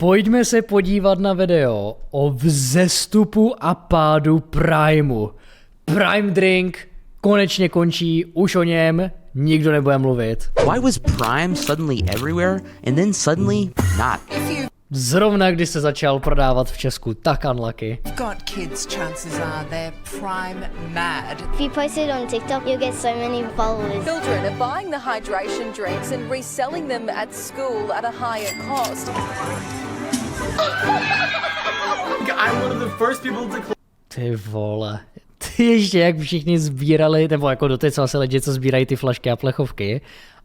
Pojďme se podívat na video o vzestupu a pádu Primeu. Prime drink konečně končí, už o něm nikdo nebude mluvit. Why was Prime suddenly everywhere and then suddenly not? Zrovna když se začal prodávat v Česku, tak unlucky. Got kids, chances are they're Prime mad. If you post it on TikTok, you'll get so many followers. Children are buying the hydration drinks and reselling them at school at a higher cost. I'm one of the first people to... Ty vole. Ty ještě jak všichni sbírali, nebo jako doteď jsou asi lidi, co sbírají ty flašky a plechovky,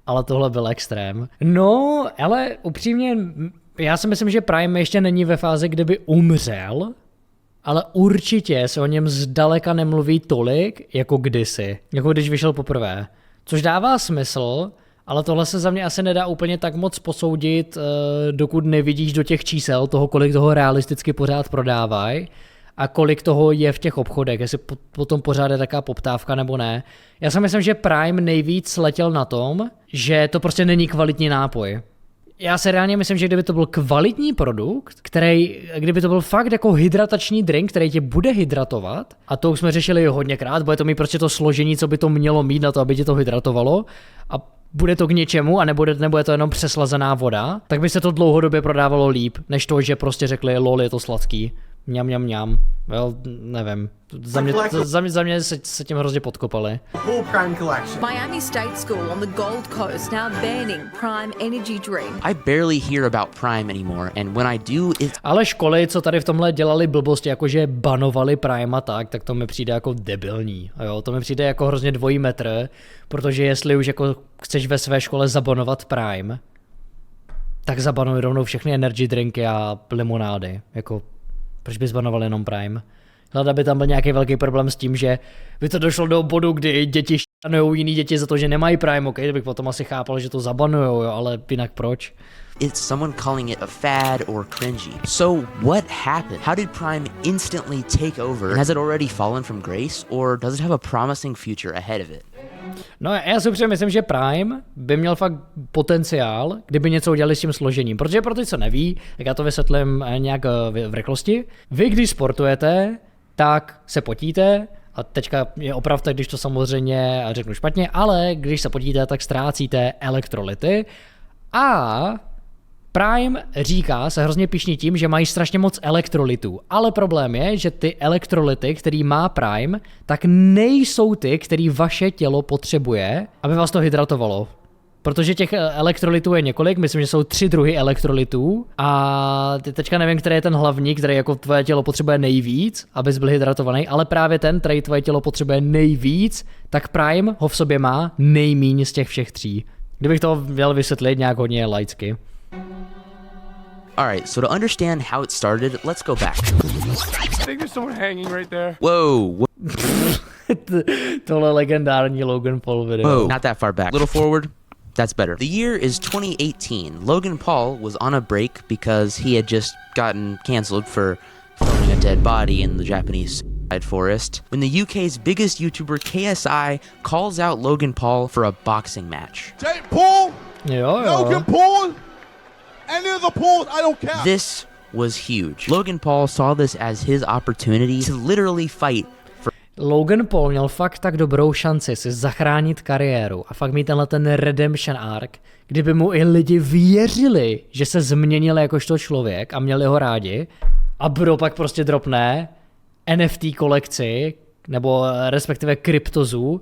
ale tohle byl extrém. No, ale upřímně, já si myslím, že Prime ještě není ve fázi, kdyby umřel, ale určitě se o něm zdaleka nemluví tolik, jako kdysi, jako když vyšel poprvé. Což dává smysl, ale tohle se za mě asi nedá úplně tak moc posoudit, dokud nevidíš do těch čísel toho, kolik toho realisticky pořád prodávají a kolik toho je v těch obchodech, jestli potom pořád je taková poptávka nebo ne. Já si myslím, že Prime nejvíc letěl na tom, že to prostě není kvalitní nápoj. Já se reálně myslím, že kdyby to byl kvalitní produkt, kdyby to byl fakt jako hydratační drink, který tě bude hydratovat, a to už jsme řešili hodněkrát, bude to mít prostě to složení, co by to mělo mít na to, aby tě to hydratovalo, a bude to k něčemu a nebude to jenom přeslazená voda, tak by se to dlouhodobě prodávalo líp, než to, že prostě řekli lol, je to sladký. Mňam, mňam, mňam. Well, nevím. Za mě se tím hrozně podkopali. Whole Prime collection. Miami State School on the Gold Coast now banning Prime energy drink. I barely hear about Prime anymore, and when I do, it's... Ale školy, co tady v tomhle dělali blbosti, jakože banovali Prime a tak to mi přijde jako debilní. A jo, to mi přijde jako hrozně dvojí metr, protože jestli už jako chceš ve své škole zabanovat Prime, tak zabanuj rovnou všechny energy drinky a limonády. Jako, proč bys banoval jenom Prime? Hleda by tam byl nějaký velký problém s tím, že by to došlo do bodu, kdy děti šanujou jiný děti za to, že nemají Prime, ok, to bych potom asi chápal, že to zabanujou, jo, ale jinak proč? It's someone calling it a fad or cringy. So what happened? How did Prime instantly take over? And has it already fallen from grace, or does it have a promising future ahead of it? No já si upřímně myslím, že Prime by měl fakt potenciál, kdyby něco udělali s tím složením. Protože pro ty, co neví, tak já to vysvětlím nějak v rychlosti. Vy, když sportujete, tak se potíte, a teďka je opravdu, když to samozřejmě řeknu špatně, ale když se potíte, tak ztrácíte elektrolyty a Prime říká, se hrozně pyšní tím, že mají strašně moc elektrolytů, ale problém je, že ty elektrolyty, který má Prime, tak nejsou ty, který vaše tělo potřebuje, aby vás to hydratovalo. Protože těch elektrolytů je několik, myslím, že jsou 3 druhy elektrolytů a teďka nevím, který je ten hlavní, který jako tvoje tělo potřebuje nejvíc, abys byl hydratovaný, ale právě ten, který tvoje tělo potřebuje nejvíc, tak Prime ho v sobě má nejmíň z těch všech 3. Kdybych to měl vysvětlit nějak hodně laicky. Alright, so to understand how it started, let's go back. I think there's someone hanging right there. Whoa. Tohle legendární Logan Paul video. Whoa, not that far back. A little forward. That's better. The year is 2018. Logan Paul was on a break because he had just gotten canceled for filming a dead body in the Japanese forest when the UK's biggest YouTuber KSI calls out Logan Paul for a boxing match. Jake Paul? Jo. Logan Paul? Any of the Pauls, I don't care. This was huge. Logan Paul saw this as his opportunity to literally fight. Logan Paul měl fakt tak dobrou šanci si zachránit kariéru a fakt mít ten redemption arc, kdyby mu i lidi věřili, že se změnil jakožto člověk a měli ho rádi, a bro pak prostě dropne NFT kolekci, nebo respektive kryptozu,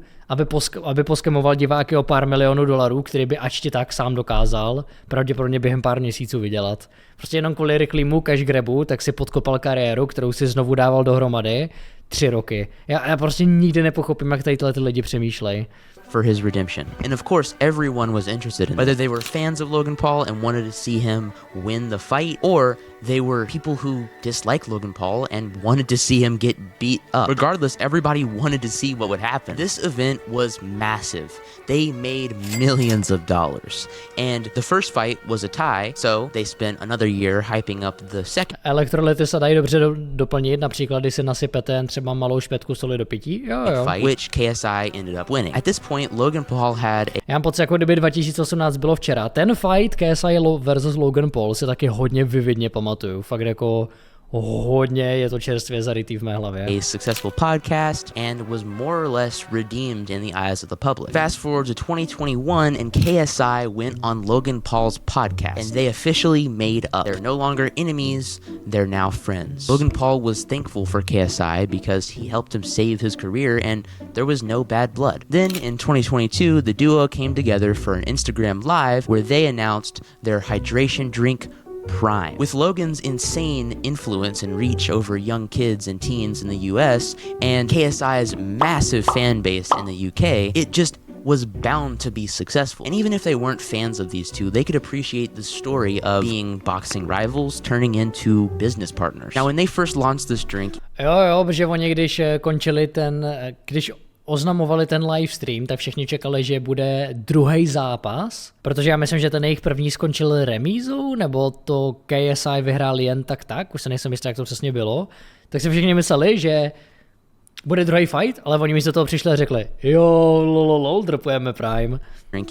aby poskemoval diváky o pár milionů dolarů, který by ačti tak sám dokázal pravděpodobně během pár měsíců vydělat. Prostě jenom kvůli rychlému cash grabu, tak si podkopal kariéru, kterou si znovu dával dohromady 3 roky. Já prostě nikdy nepochopím, jak tady tyhle ty lidi přemýšlejí. For his redemption. And of course, everyone was interested in whether they were fans of Logan Paul and wanted to see him win the fight, or they were people who dislike Logan Paul and wanted to see him get beat up. Regardless, everybody wanted to see what would happen. This event was massive. They made millions of dollars. And the first fight was a tie, so they spent another year hyping up the second. Elektrolyty se dají dobře doplnit, například když si nasypete třeba malou špetku soli do pití. Jo. Fight, which KSI ended up winning. At this point, point, Logan Paul had Já mám pocit, jako kdyby 2018 bylo včera. Ten fight KSI versus Logan Paul si taky hodně vividně pamatuju. Fakt jako hodně je to čerstvě zarytý v mé hlavě. a successful podcast and was more or less redeemed in the eyes of the public. Fast forward to 2021 and KSI went on Logan Paul's podcast and they officially made up. They're no longer enemies, they're now friends. Logan Paul was thankful for KSI because he helped him save his career and there was no bad blood. Then in 2022, the duo came together for an Instagram live where they announced their hydration drink Prime. With Logan's insane influence and reach over young kids and teens in the US and KSI's massive fan base in the UK, it just was bound to be successful. And even if they weren't fans of these two, they could appreciate the story of being boxing rivals turning into business partners. Now, when they first launched this drink, Jo, protože oni když končili když oznamovali ten livestream, tak všichni čekali, že bude druhý zápas, protože já myslím, že ten jejich první skončil remízou, nebo to KSI vyhrál jen tak, už se nejsem jistý, jak to přesně bylo, tak si všichni mysleli, že bude druhý fight, ale oni místo toho přišli a řekli, jo, dropujeme Prime.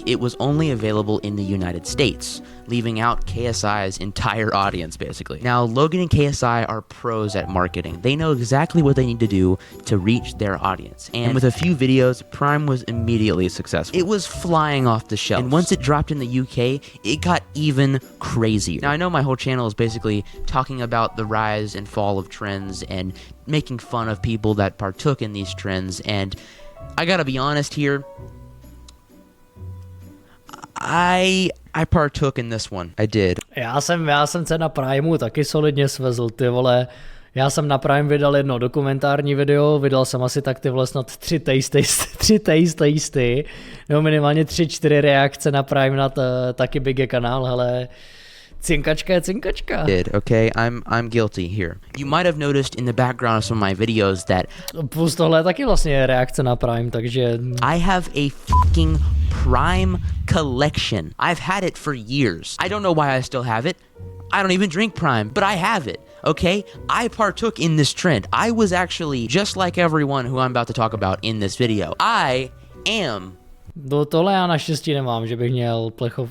it was only available in the United States, leaving out KSI's entire audience, basically. Now, Logan and KSI are pros at marketing. They know exactly what they need to do to reach their audience. And with a few videos, Prime was immediately successful. It was flying off the shelves. And once it dropped in the UK, it got even crazier. Now, I know my whole channel is basically talking about the rise and fall of trends and making fun of people that partook in these trends. And I gotta be honest here, I partook in this one. I did. Já jsem se na Primeu taky solidně svezl, ty vole. Já jsem na Prime vydal jedno dokumentární video, vydal jsem asi tak ty vole snad 3 tasty, nebo minimálně 3-4 reakce na Prime na taky big kanál, hele. Cinkačka je cinkačka. Okay, I'm guilty here. You might have noticed in the background of some of my videos that Plus tohle je taky vlastně reakce na Prime, takže I have a fucking Prime collection. I've had it for years. I don't know why I still have it. I don't even drink Prime, but I have it. Okay? I partook in this trend. I was actually just like everyone who I'm about to talk about in this video. I am. Tohle já naštěstí nemám, že bych měl plechov.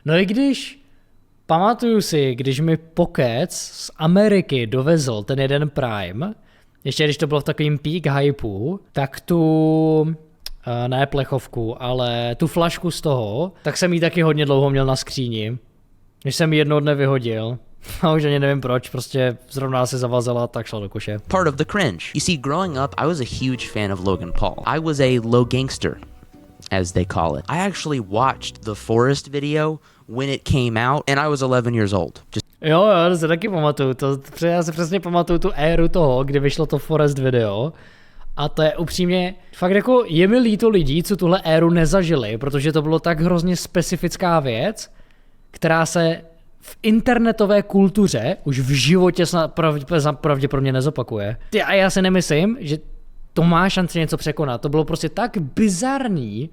No i když pamatuju si, když mi Pokec z Ameriky dovezl ten jeden Prime, ještě když to bylo v takovým peak hypeu, tak tu, ne plechovku, ale tu flašku z toho, tak jsem ji taky hodně dlouho měl na skříni, než jsem ji jednoho dne vyhodil. A už ani nevím proč, prostě zrovna se zavazela, tak šla do koše. Part of the cringe. You see, growing up, I was a huge fan of Logan Paul. I was a low gangster, as they call it. I actually watched the Forest video when it came out, and I was 11 years old. Jo, to se taky pamatuju, já si přesně pamatuju tu éru toho, kdy vyšlo to Forest video. A to je upřímně, fakt jako je mi líto lidí, co tuhle éru nezažili, protože to bylo tak hrozně specifická věc, která se v internetové kultuře už v životě pravděpodobně nezopakuje. A já si nemyslím, že to má šanci něco překonat. To bylo prostě tak bizarní,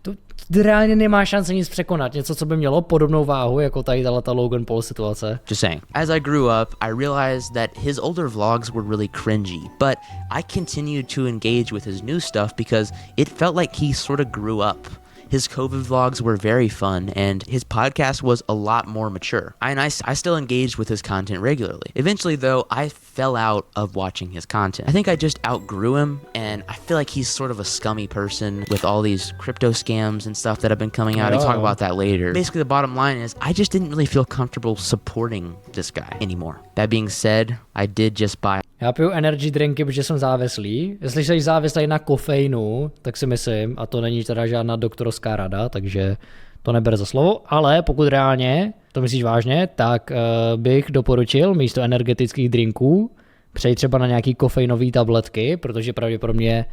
to reálně nemá šanci nic překonat. Něco, co by mělo podobnou váhu, jako tady ta Logan Paul situace. Just saying. As I grew up, I realized that his older vlogs were really cringy, but I continued to engage with his new stuff because it felt like he sort of grew up. His COVID vlogs were very fun, and his podcast was a lot more mature. And I still engaged with his content regularly. Eventually, though, I fell out of watching his content. I think I just outgrew him, and I feel like he's sort of a scummy person with all these crypto scams and stuff that have been coming out. I'll talk about that later. Basically, the bottom line is I just didn't really feel comfortable supporting this guy anymore. That being said, I did just buy. Já piju energy drinky, protože jsem závislý. Jestli jsi závislý na kofeinu, tak si myslím, a to není teda žádná doktorská rada, takže to neber za slovo, ale pokud reálně to myslíš vážně, tak bych doporučil místo energetických drinků přejít třeba na nějaký kofeinové tabletky, protože pravděpodobně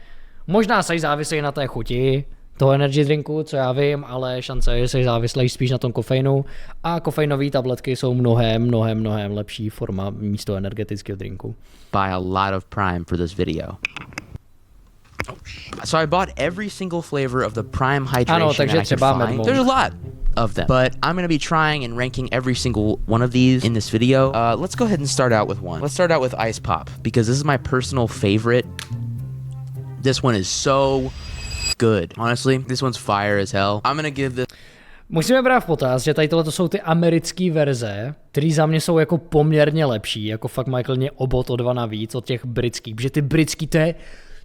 možná jsi závislý na té chuti toho energy drinku, co já vím, ale šance je, že jsi závislý spíš na tom kofeinu a kofeinové tabletky jsou mnohem lepší forma místo energetického drinku. Buy a lot of Prime for this video. So I bought every single flavor of the Prime hydration I could find. There's a lot of them, but I'm going to be trying and ranking every single one of these in this video. Let's go ahead and start out with one. Let's start out with Ice Pop, because this is my personal favorite. This one is so Good. Honestly, this one's fire as hell. I'm gonna give this... Musíme brát v potaz, že tady tohle jsou ty americké verze, které za mě jsou jako poměrně lepší, jako fakt mají klidně o bod o 2 navíc od těch britských, protože ty britský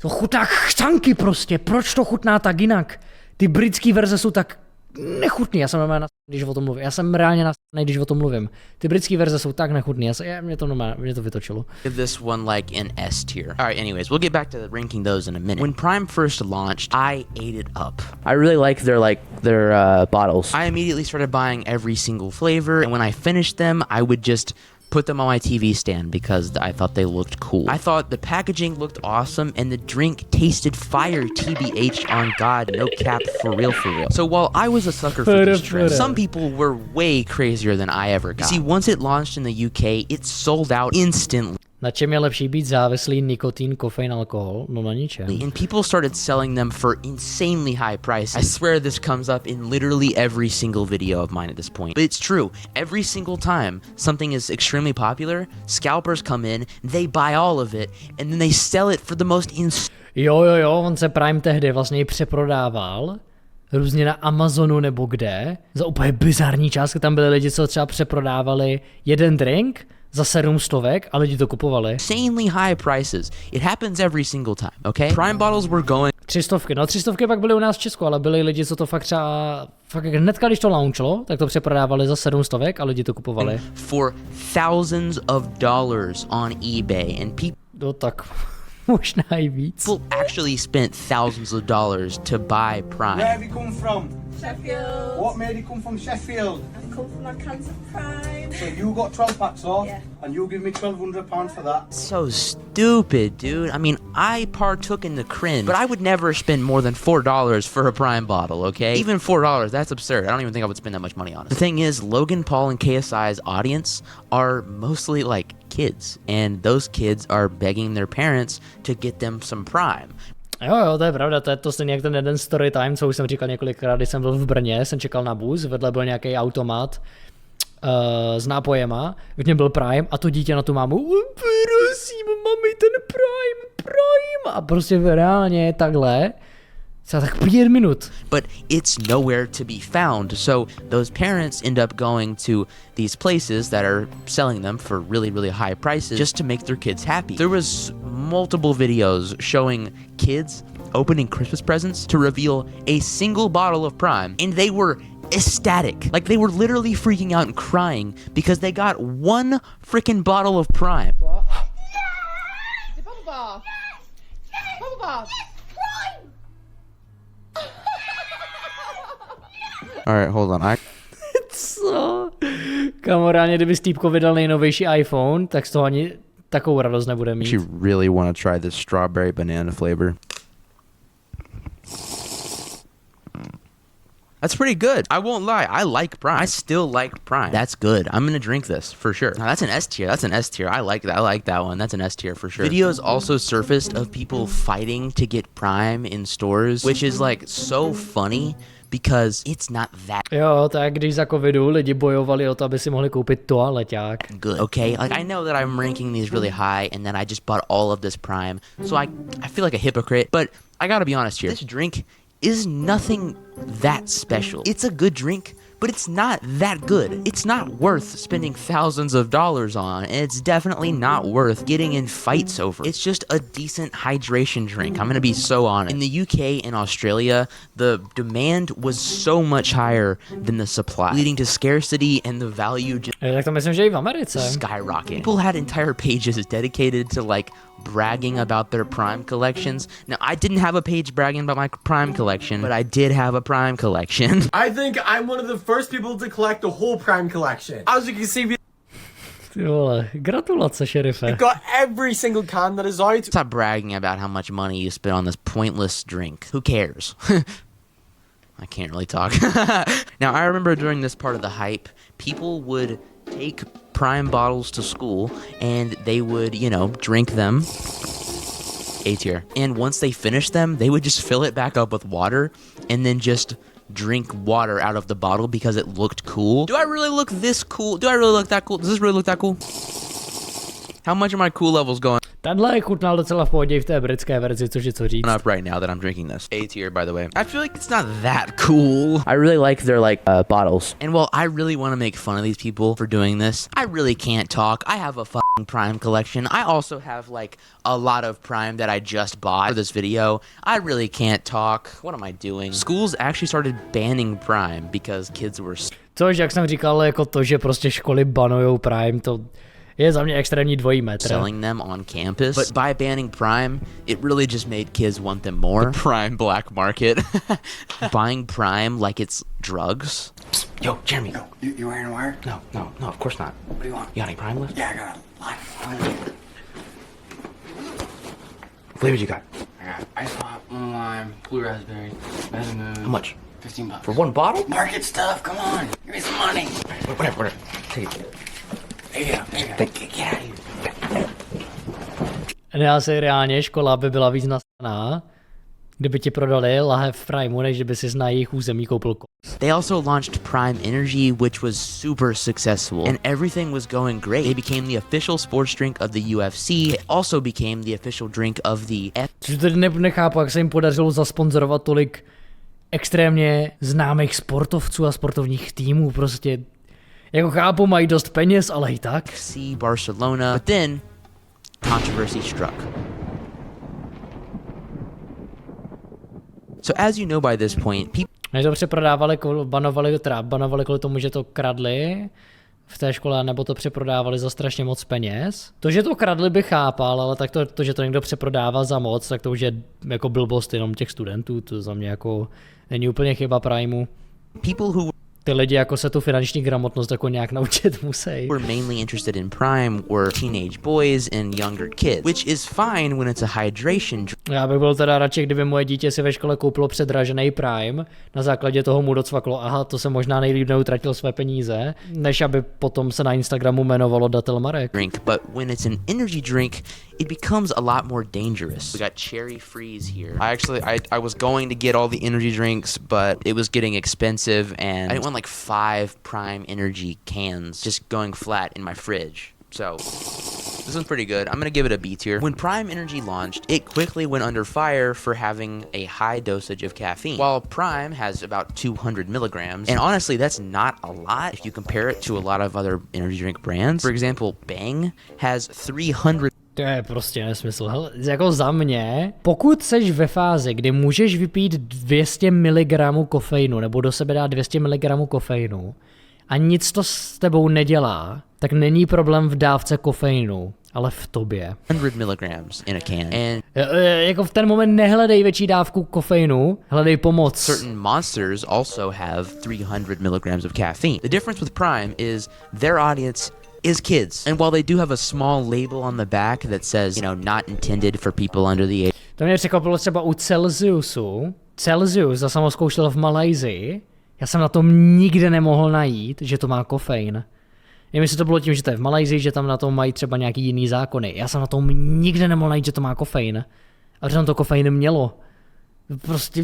to chutná chcanky prostě, proč to chutná tak jinak? Ty britské verze jsou tak nechutný, já jsem normálně když o tom mluvím, já jsem reálně když o tom mluvím. Ty britské verze jsou tak nechutný, mě to vytočilo. Give this one like an S tier. Alright, anyways, we'll get back to ranking those in a minute. When Prime first launched, I ate it up. I really liked their bottles. I immediately started buying every single flavor, and when I finished them, I would just put them on my TV stand because I thought they looked cool. I thought the packaging looked awesome and the drink tasted fire, TBH on God, no cap, for real. So while I was a sucker for this trend, some people were way crazier than I ever got. See, once it launched in the UK, it sold out instantly. Na čem je lepší být závislý nikotin, kofein, alkohol? No na ničem. And people started selling them for insanely high prices. I swear this comes up in literally every single video of mine at this point. But it's true. Every single time something is extremely popular, scalpers come in, they buy all of it, and then they sell it for the most Jo, on se Prime tehdy vlastně přeprodával různě na Amazonu nebo kde, za úplně bizarní částky. Tam byli lidi, co třeba přeprodávali jeden drink za 700 a lidi to kupovali. Insanely high prices. It happens every single time, okay? Prime bottles were going 300. No 300 pak byly u nás v Česku, ale byli lidi, co to fakt třeba hnedka, když to launchlo, tak to přeprodávali za 700 a lidi to kupovali. For thousands of dollars on eBay and people No tak možná i víc. People actually spent thousands of dollars to buy Prime. Where have you come from? Sheffield. What made you come from Sheffield? I've come from my cans of Prime. So you got 12 packs off, Yeah. and you give me £1,200 for that. So stupid, dude. I mean, I partook in the cringe, but I would never spend more than $4 for a Prime bottle, okay? Even $4, that's absurd. I don't even think I would spend that much money on it. The thing is, Logan Paul and KSI's audience are mostly like kids, and those kids are begging their parents to get them some Prime. Jo, to je pravda, to je to stejně jak ten jeden story time, co už jsem říkal několikrát, když jsem byl v Brně, jsem čekal na bus, vedle byl nějaký automat s nápojema, v něm byl Prime a to dítě na tu mámu, prosím, mami, ten Prime, a prostě reálně takhle, třeba tak 5 minut. But it's nowhere to be found, so those parents end up going to these places that are selling them for really, really high prices just to make their kids happy. There was multiple videos showing kids opening Christmas presents to reveal a single bottle of Prime, and they were ecstatic. Like, they were literally freaking out and crying because they got one freaking bottle of Prime. Alright, hold on. Co? Kamaráně, kdyby Steve vydal nejnovější iPhone, tak z toho ani takovou radost nebude mít. You really want to try this strawberry banana flavor. That's pretty good. I won't lie. I like Prime. I still like Prime. That's good. I'm gonna drink this for sure. Now, that's an S tier. That's an S tier. I like that. I like that one. That's an S tier for sure. Videos also surfaced of people fighting to get Prime in stores, which is like so funny because it's not that Jo, tak když za covidu lidi bojovali o to, aby si mohli koupit toaleťák. good. Okay, like I know that I'm ranking these really high, and then I just bought all of this Prime, so I feel like a hypocrite. But I gotta be honest here. This drink is nothing that special. It's a good drink, but it's not that good. It's not worth spending thousands of dollars on, and it's definitely not worth getting in fights over. It's just a decent hydration drink. I'm gonna be so honest. In the UK and Australia, the demand was so much higher than the supply, leading to scarcity and the value just Tak to myslím, že i v Americe. skyrocketing. People had entire pages dedicated to like bragging about their Prime collections. Now, I didn't have a page bragging about my Prime collection, but I did have a Prime collection. I think I'm one of the first people to collect the whole Prime collection. As you can see, we Ty vole, gratulace, šerife. got every single can that is out. Stop bragging about how much money you spent on this pointless drink. Who cares? I can't really talk. Now, I remember during this part of the hype, people would take Prime bottles to school and they would, you know, drink them. A tier. And once they finished them, they would just fill it back up with water and then just drink water out of the bottle because it looked cool. Do I really look this cool? Do I really look that cool? Does this really look that cool? How much are my cool levels going? Tenhle chutnal docela v pohodě v té britské verzi, což je co říct. Up right now that I'm drinking this. A tier, by the way. I feel like it's not that cool. I really like their bottles. And while I really want to make fun of these people for doing this, I really can't talk. I have a fucking Prime collection. I also have like a lot of Prime that I just bought for this video. I really can't talk. What am I doing? Schools actually started banning Prime because kids were... Což, jak jsem říkal, jako to, že prostě školy banujou Prime, to je za mě extrémní dvojí metr. Selling them on campus. But by banning Prime, it really just made kids want them more. The Prime black market. Buying Prime like it's drugs. Yo, Jeremy. Yo, you wearing a wire? No, of course not. What do you want? You got any Prime left? Yeah, I got a line. What flavors you got? I got ice pop, lime, blue raspberry, moon. How much? $15. For one bottle? Market stuff, come on. Give me some money. Whatever. Take it. There you go. Get out of here. Já si reálně škola by byla víc nastaná, kdyby ti prodali lahev Primeu, než kdyby si na jejich území koupil kos. They also launched Prime Energy, which was super successful, and everything was going great. They became the official sports drink of the UFC. It also became the official drink of the Což tedy nechápu, jak se jim podařilo zasponzorovat tolik extrémně známých sportovců a sportovních týmů, prostě jako chápu, mají dost peněz, ale i tak. FC Barcelona. But then controversy struck. So as you know by this point, people Než to přeprodávali, banovali kvůli tomu, že to kradli v té škole, nebo to přeprodávali za strašně moc peněz. To, že to kradli, bych chápal, ale tak to, že to někdo přeprodává za moc, tak to už je jako blbost jenom těch studentů, to za mě jako není úplně chyba Primeu. people who Ty lidi jako se tu finanční gramotnost jako nějak naučit musí. were mainly interested in Prime were teenage boys and younger kids, which is fine when it's a hydration drink. Já bych byl teda radši, kdyby moje dítě si ve škole koupilo předražený Prime, na základě toho mu docvaklo, aha, to se možná nejlíp neutratil své peníze, než aby potom se na Instagramu jmenovalo Datel Marek. But when it's an energy drink, it becomes a lot more dangerous. We got cherry freeze here. I was going to get all the energy drinks, but it was getting expensive and I didn't want like 5 Prime energy cans just going flat in my fridge. So this one's pretty good. I'm gonna give it a B tier. When Prime Energy launched, it quickly went under fire for having a high dosage of caffeine. While Prime has about 200 milligrams, and honestly, that's not a lot if you compare it to a lot of other energy drink brands. For example, Bang has 300. To je prostě nesmysl. Hele, jako za mě, pokud seš ve fázi, kdy můžeš vypít 200 mg kofeinu, nebo do sebe dát 200 mg kofeinu, a nic to s tebou nedělá, tak není problém v dávce kofeinu, ale v tobě. 100 milligrams in a can. And jako v ten moment nehledej větší dávku kofeinu, hledej pomoc. certain monsters also have 300 milligrams of caffeine. The difference with Prime is their audience is kids. And while they do have a small label on the back that says, not intended for people under the age. To mě překvapilo třeba u Celsiusu. Celsius za samo zkoušel v Malajsii. Já jsem na tom nikde nemohl najít, že to má kofein. Nevím, jestli to bylo tím, že to je v Malajsii, že tam na tom mají třeba nějaký jiný zákony. Já jsem na tom nikde nemohl najít, že to má kofein. A že tam to kofein mělo. Prostě...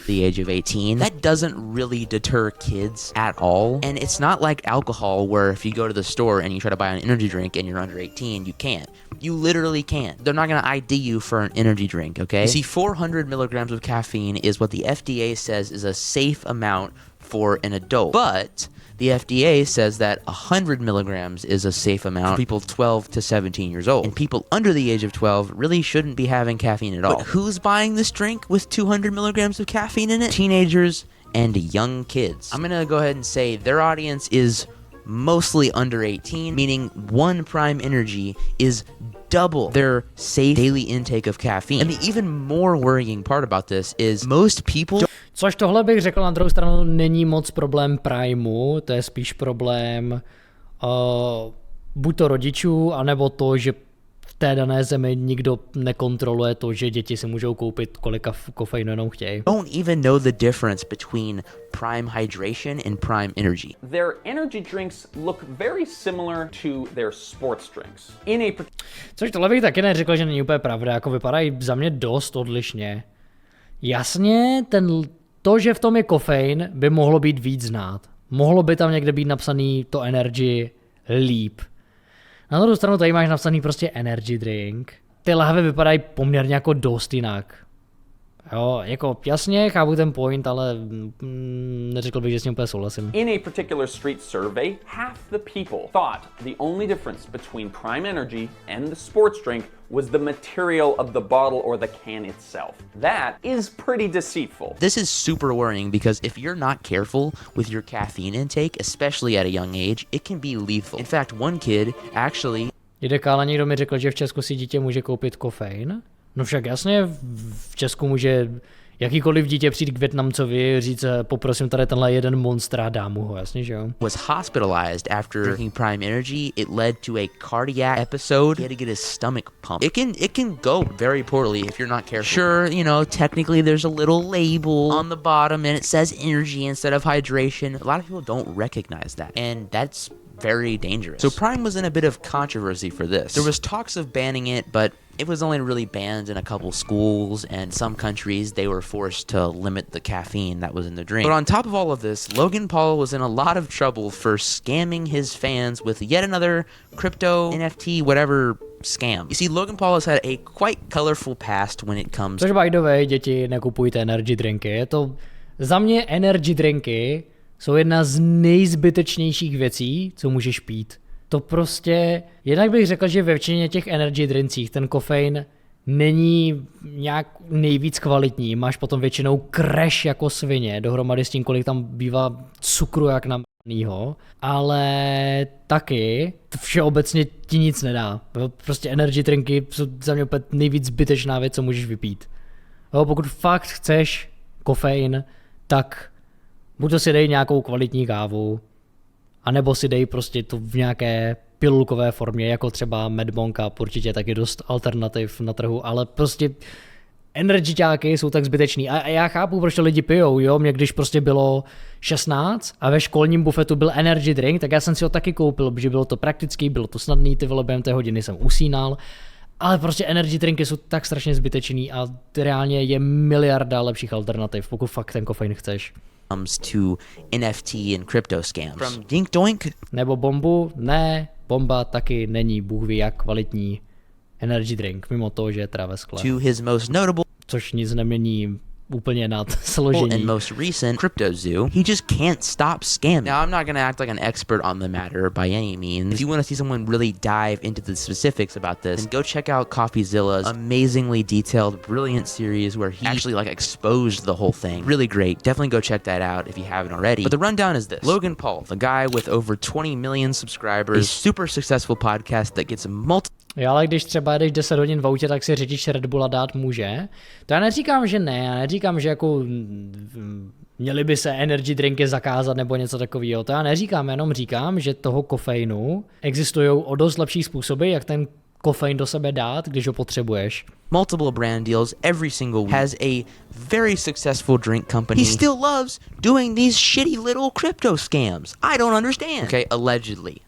The age of 18. That doesn't really deter kids at all. And it's not like alcohol where if you go to the store and you try to buy an energy drink and you're under 18, you can't. You literally can't. They're not going to ID you for an energy drink, okay? You see, 400 milligrams of caffeine is what the FDA says is a safe amount for an adult. But the FDA says that 100 milligrams is a safe amount for people 12 to 17 years old. And people under the age of 12 really shouldn't be having caffeine at all. But who's buying this drink with 200 milligrams of caffeine in it? Teenagers and young kids. I'm gonna go ahead and say their audience is mostly under 18, meaning one Prime Energy is double their safe daily intake of caffeine. And the even more worrying part about this is most people... Což tohle bych řekl na druhou stranu není moc problém Primeu, to je spíš problém buď to rodičů, anebo to, že v té dané zemi nikdo nekontroluje to, že děti si můžou koupit kolika kofeinu jenom chtějí. Don't even know the difference between Prime Hydration and Prime Energy. Their energy drinks look very similar to their sports drinks. Což tohle bych taky neřekl, že není úplně pravda, jako vypadají za mě dost odlišně. Jasně, to, že v tom je kofein, by mohlo být víc znát. Mohlo by tam někde být napsaný to energy líp. Na druhou stranu tady máš napsaný prostě energy drink. Ty lahve vypadají poměrně jako dost jinak. Jo, jako jasně, chápu ten point, ale neřekl bych, že s ním úplně souhlasím. In a particular street survey, half the people thought the only difference between Prime Energy and the sports drink was the material of the bottle or the can itself. That is pretty deceitful. This is super worrying because if you're not careful with your caffeine intake, especially at a young age, it can be lethal. In fact, one kid actually... Kála, někdo mi řekl, že v Česku si dítě může koupit kofein. No však jasně, v Česku může jakýkoliv dítě přijít k Vietnamcovi, říct poprosím tady tenhle jeden monster a dám mu ho, jasně, že jo? Was hospitalized after drinking Prime Energy. It led to a cardiac episode. He had to get his stomach pumped. It can go very poorly if you're not careful. Sure, you know, technically there's a little label on the bottom and it says energy instead of hydration. A lot of people don't recognize that, and that's very dangerous. So Prime was in a bit of controversy for this. There was talks of banning it, but it was only really banned in a couple schools, and some countries they were forced to limit the caffeine that was in the drink. But on top of all of this, Logan Paul was in a lot of trouble for scamming his fans with yet another crypto, NFT, whatever scam. You see, Logan Paul has had a quite colorful past when it comes... Což by the way, děti, nekupujte energy drinky. Je to, za mě energy drinky jsou jedna z nejzbytečnějších věcí, co můžeš pít. To prostě, jednak bych řekl, že ve většině těch energy drincích ten kofein není nějak nejvíc kvalitní, máš potom většinou crash jako svině, dohromady s tím, kolik tam bývá cukru jak namýho, ale taky všeobecně ti nic nedá. Prostě energy drinky jsou za mě opět nejvíc zbytečná věc, co můžeš vypít. Jo, pokud fakt chceš kofein, tak buď to si dej nějakou kvalitní kávu, anebo si dej prostě to v nějaké pilulkové formě, jako třeba Medmonka, určitě taky dost alternativ na trhu, ale prostě energyťáky jsou tak zbytečný. A já chápu, proč to lidi pijou, jo, mě když prostě bylo 16 a ve školním bufetu byl energy drink, tak já jsem si ho taky koupil, protože bylo to praktický, bylo to snadný, ty vole, během té hodiny jsem usínal, ale prostě energy drinky jsou tak strašně zbytečný a reálně je miliarda lepších alternativ, pokud fakt ten kofein chceš. Comes to NFT and crypto scams. From Dink Doink. Nebo bombu? Ne, bomba taky není bůh ví jak kvalitní energy drink, mimo to, že je teda ve skle. To his most notable. Což nic nemění úplně nad složení. And most recent crypto zoo. He just can't stop scamming. Now I'm not gonna act like an expert on the matter by any means. If you want to see someone really dive into the specifics about this, then go check out CoffeeZilla's amazingly detailed, brilliant series where he actually like exposed the whole thing. Really great. Definitely go check that out if you haven't already. But the rundown is this: Logan Paul, the guy with over 20 million subscribers, a super successful podcast that gets Jo, ale když třeba jedeš 10 hodin v autě, tak si řidič Red Bulla dát může. To já neříkám, že ne, já neříkám, že jako měli by se energy drinky zakázat nebo něco takového. To já neříkám, jenom říkám, že toho kofeinu existují o dost lepší způsoby, jak ten kofein do sebe dát, když ho potřebuješ. Multiple brand deals every single week, has a very successful drink company. He still loves doing these shitty little crypto scams. I don't understand. Okay, allegedly.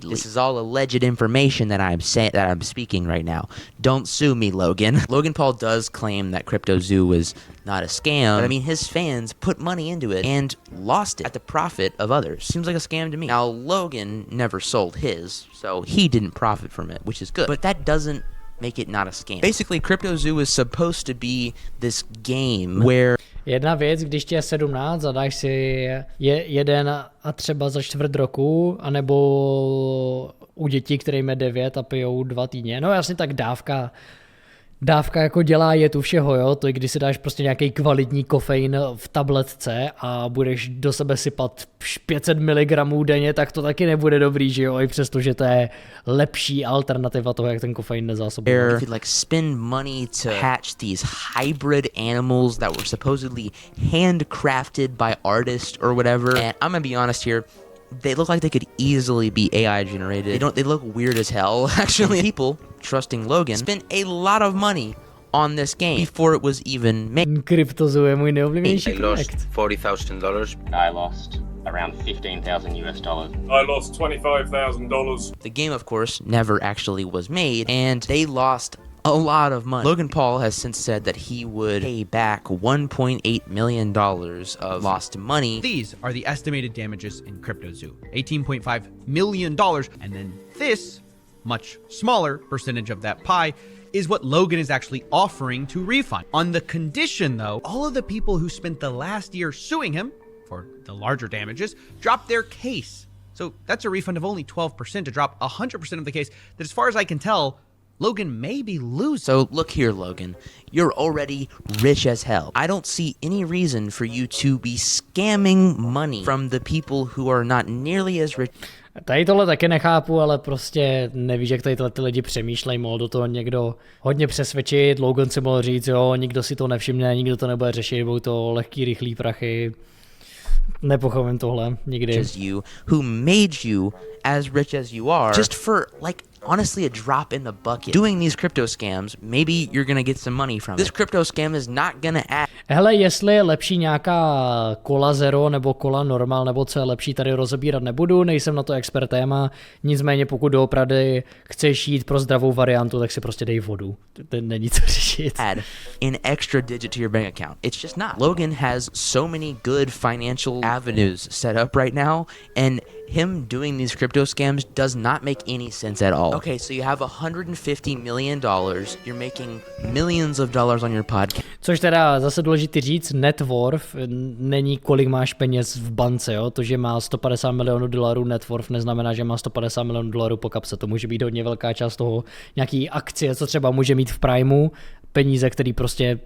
This is all alleged information that I'm speaking right now. Don't sue me, Logan. Logan Paul does claim that Crypto Zoo was not a scam, but I mean his fans put money into it and lost it at the profit of others. Seems like a scam to me. Now Logan never sold his, so he didn't profit from it, which is good. But that doesn't make it not a scam. Basically, Crypto Zoo is supposed to be this game where... Jedna věc, když ti je 17 a dáš si jeden a třeba za čtvrt roku, anebo u dětí, kterým je 9 a pijou 2 týdně. No jasně, tak dávka jako dělá je tu všeho, jo, to je když si dáš prostě nějaký kvalitní kofein v tabletce a budeš do sebe sypat 500 mg denně, tak to taky nebude dobrý, že jo, i přesto, že to je lepší alternativa toho, jak ten kofein nezásobuje. You could like spend money to hatch these hybrid animals that were supposedly handcrafted by artists or whatever, and I'm gonna be honest here, they look like they could easily be AI generated. They look weird as hell, actually. People trusting Logan spent a lot of money on this game before it was even made. Kryptozu je můj nejoblíbenější projekt. projekt. $40,000. I lost around $15,000 US. I lost $25,000. The game, of course, never actually was made, and they lost a lot of money. Logan Paul has since said that he would pay back $1.8 million of lost money. These are the estimated damages in Crypto Zoo. $18.5 million. And then this much smaller percentage of that pie, is what Logan is actually offering to refund. On the condition, though, all of the people who spent the last year suing him for the larger damages dropped their case. So that's a refund of only 12% to drop 100% of the case that, as far as I can tell, Logan may be losing. So look here, Logan. You're already rich as hell. I don't see any reason for you to be scamming money from the people who are not nearly as rich. Tady tohle taky nechápu, ale prostě nevíš, jak tady ty lidi přemýšlejí, mohl do toho někdo hodně přesvědčit, Logan si mohl říct, jo, nikdo si to nevšimne, nikdo to nebude řešit, budou to lehký, rychlý prachy. Nepochopím tohle nikdy. You, who made you as rich as you are, just for like honestly a drop in the bucket. Doing these crypto scams, maybe you're gonna get some money from it. This crypto scam is not gonna add. Hele, jestli je lepší nějaká kola zero nebo kola normal, nebo co je lepší, tady rozebírat nebudu, nejsem na to expertem, a nicméně pokud doopravdy chceš jít pro zdravou variantu, tak si prostě dej vodu. To není co řešit. Add an extra digit to your bank account. It's just not. Logan has so many good financial avenues set up right now, and him doing these crypto scams does not make any sense at all. Okay, so you have $150 million, you're making millions of dollars on your podcast. Což teda zase důležitý říct, net worth není kolik máš peněz v bance, jo? To, že má $150 milionů net worth, neznamená, že má $150 milionů po kapse. To může být hodně velká část toho, nějaký akcie, co třeba může mít v Primeu, peníze, který prostě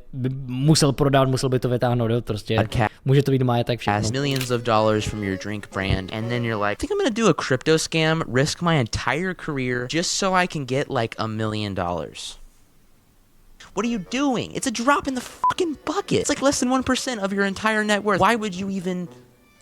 musel prodat, musel by to vytáhnout, jo? Prostě může to být majetek všechno. Millions of dollars from your drink brand, and then you're like, I think I'm gonna do a crypto scam, risk my entire career just so I can get like $1 million. What are you doing? It's a drop in the fucking bucket. It's like less than 1% of your entire net worth. Why would you even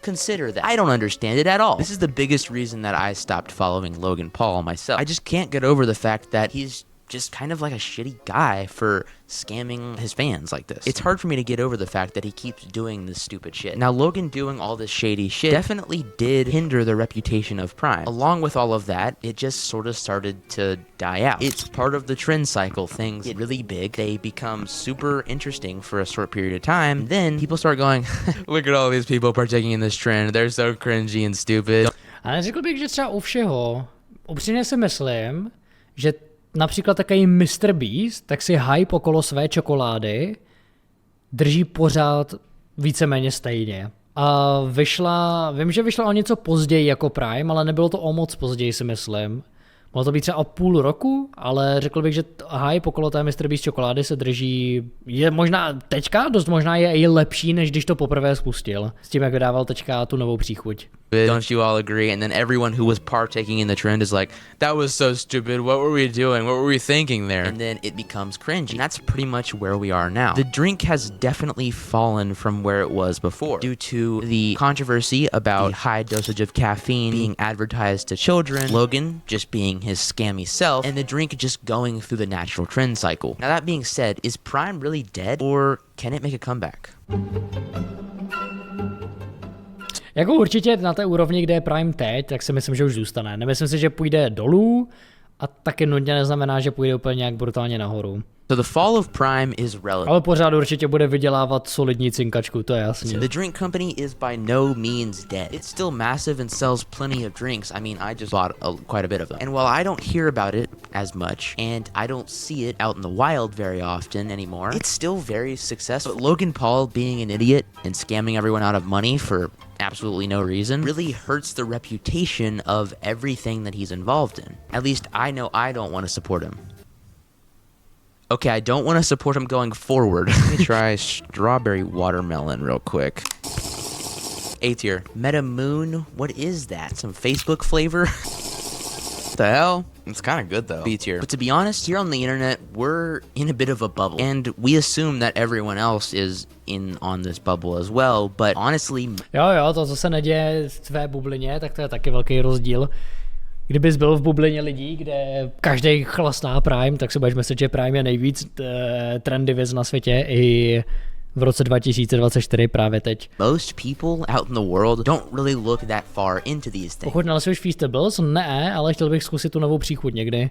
consider that? I don't understand it at all. This is the biggest reason that I stopped following Logan Paul myself. I just can't get over the fact that he's just kind of like a shitty guy for scamming his fans like this. It's hard for me to get over the fact that he keeps doing this stupid shit. Now, Logan doing all this shady shit definitely did hinder the reputation of Prime. Along with all of that, it just sort of started to die out. It's part of the trend cycle. Things get really big, they become super interesting for a short period of time, then people start going, look at all these people partaking in this trend, they're so cringy and stupid. Ale řekl bych, že třeba u všeho, upřímně si myslím, že například takový Mr. Beast, tak si hype okolo své čokolády drží pořád víceméně stejně. A vím, že vyšla o něco později jako Prime, ale nebylo to o moc později, si myslím. Mohlo to být třeba o půl roku, ale řekl bych, že hype okolo té Mr. Beast čokolády se drží, je možná teďka, dost možná je i lepší, než když to poprvé spustil. S tím, jak vydával teďka tu novou příchuť. Don't you all agree? And then everyone who was partaking in the trend is like, that was so stupid, what were we doing, what were we thinking there? And then it becomes cringy. And that's pretty much where we are now. The drink has definitely fallen from where it was before due to the controversy about the high dosage of caffeine being advertised to children, Logan just being his scammy self, and the drink just going through the natural trend cycle. Now that being said, is Prime really dead, or can it make a comeback? Jako určitě na té úrovni, kde je Prime teď, tak si myslím, že už zůstane. Nemyslím si, že půjde dolů, a taky nutně neznamená, že půjde úplně nějak brutálně nahoru. So the fall of Prime is relative. Ale pořád určitě bude vydělávat solidní cinkačku, to je jasně. The drink company is by no means dead. It's still massive and sells plenty of drinks. I mean, I just bought quite a bit of them. And while I don't hear about it as much, and I don't see it out in the wild very often anymore, it's still very successful. But Logan Paul being an idiot and scamming everyone out of money for absolutely no reason really hurts the reputation of everything that he's involved in. At least I know I don't want to support him. Okay, I don't want to support him going forward. Let me try strawberry watermelon real quick. A tier. Meta Moon, what is that? Some Facebook flavor? What the hell? It's kind of good though. B tier. But to be honest, here on the internet, we're in a bit of a bubble. And we assume that everyone else is in on this bubble as well, but honestly... Jo, to, co se neděje v tvé bublině, tak to je taky velký rozdíl. Kdybys byl v bublině lidí, kde každý chlastá Prime, tak si budeš myslet, že Prime je nejvíc trendy věc na světě i v roce 2024 právě teď. Most people out in the world don't really look that far into these things. Pokud nalesuješ Feastables, ne, ale chtěl bych zkusit tu novou příchuť někdy.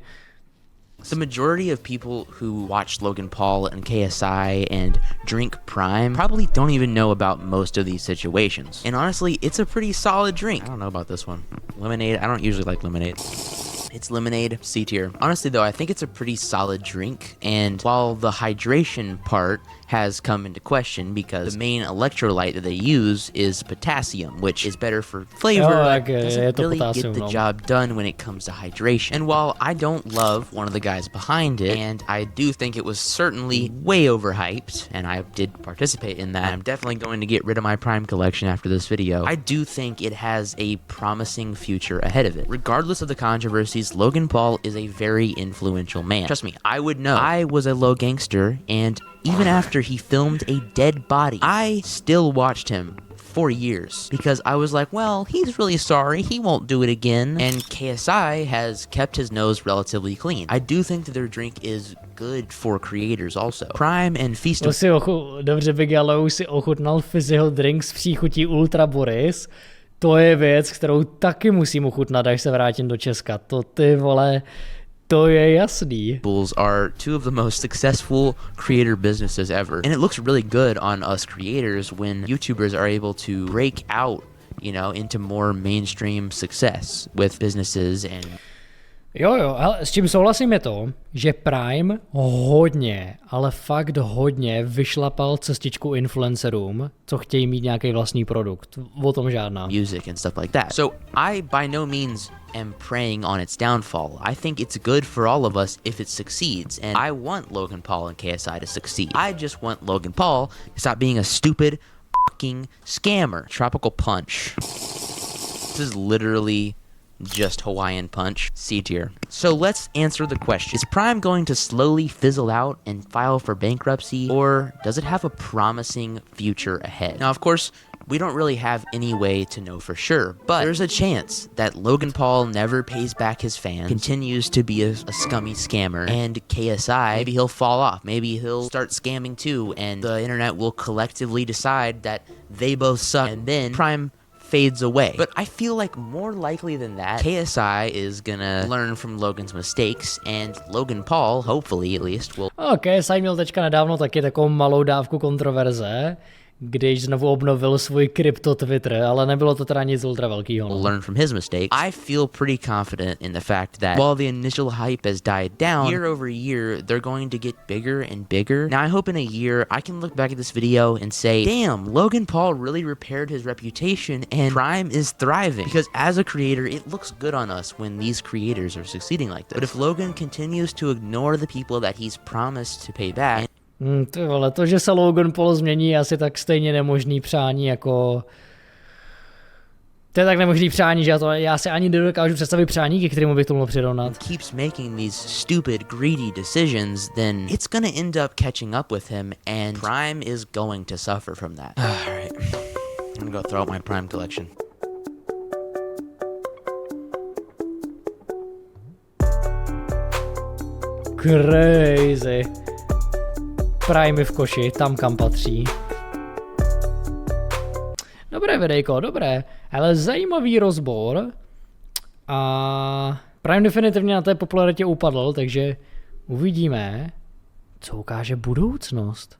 The majority of people who watch Logan Paul and KSI and drink Prime probably don't even know about most of these situations. And honestly, it's a pretty solid drink. I don't know about this one. Lemonade, I don't usually like lemonade. It's lemonade, C tier. Honestly though, I think it's a pretty solid drink, and while the hydration part has come into question because the main electrolyte that they use is potassium, which is better for flavor, but doesn't really get the job done when it comes to hydration. And while I don't love one of the guys behind it, and I do think it was certainly way overhyped, and I did participate in that, I'm definitely going to get rid of my Prime collection after this video, I do think it has a promising future ahead of it. Regardless of the controversies, Logan Paul is a very influential man. Trust me, I would know. I was a low gangster, and even after he filmed a dead body, I still watched him for years because I was like, well, he's really sorry, he won't do it again. And KSI has kept his nose relatively clean. I do think that their drink is good for creators also. Prime and Feast of... Dobře, Bigalou si ochutnal Fizzyho drink s příchutí Ultra Boris. To je věc, kterou taky musím ochutnat, až se vrátím do Česka. To ty vole... To je jasný. Bulls are two of the most successful creator businesses ever. And it looks really good on us creators when YouTubers are able to break out, you know, into more mainstream success with businesses and... Jo, ale s čím souhlasím je to, že Prime hodně, ale fakt hodně vyšlapal cestičku influencerům, co chtějí mít nějaký vlastní produkt. O tom žádná. Music and stuff like that. So I by no means am preying on its downfall. I think it's good for all of us if it succeeds, and I want Logan Paul and KSI to succeed. I just want Logan Paul to stop being a stupid fucking scammer. Tropical Punch. This is literally just Hawaiian Punch. C tier. So let's answer the question. Is Prime going to slowly fizzle out and file for bankruptcy, or does it have a promising future ahead? Now, of course, we don't really have any way to know for sure, but there's a chance that Logan Paul never pays back his fans, continues to be a scummy scammer, and KSI, maybe he'll fall off, maybe he'll start scamming too, and the internet will collectively decide that they both suck, and then Prime fades away. But I feel like more likely than that, KSI is gonna learn from Logan's mistakes, and Logan Paul, hopefully at least, will... KSI měl teďka nedávno taky takovou malou dávku kontroverze, když znovu obnovil svůj krypto Twitter, ale nebylo to teda nic ultra velkýho. Learn from his mistakes. I feel pretty confident in the fact that while the initial hype has died down, year over year, they're going to get bigger and bigger. Now I hope in a year, I can look back at this video and say, damn, Logan Paul really repaired his reputation and Prime is thriving. Because as a creator, it looks good on us when these creators are succeeding like this. But if Logan continues to ignore the people that he's promised to pay back, Ty vole, to, že se Logan Paul změní, je asi tak stejně nemožný přání jako... To je tak nemožný přání, že já si ani nedokážu představit přání, ke kterému bych to mohl přirovnat. Keeps making these stupid, greedy decisions, then it's gonna end up catching up with him, and Prime is going to suffer from that. Alright, I'm gonna go throw out my Prime collection. Crazy. Prime v koši, tam kam patří. Dobré videjko, dobré. Ale zajímavý rozbor. A Prime definitivně na té popularitě upadl, takže uvidíme, co ukáže budoucnost.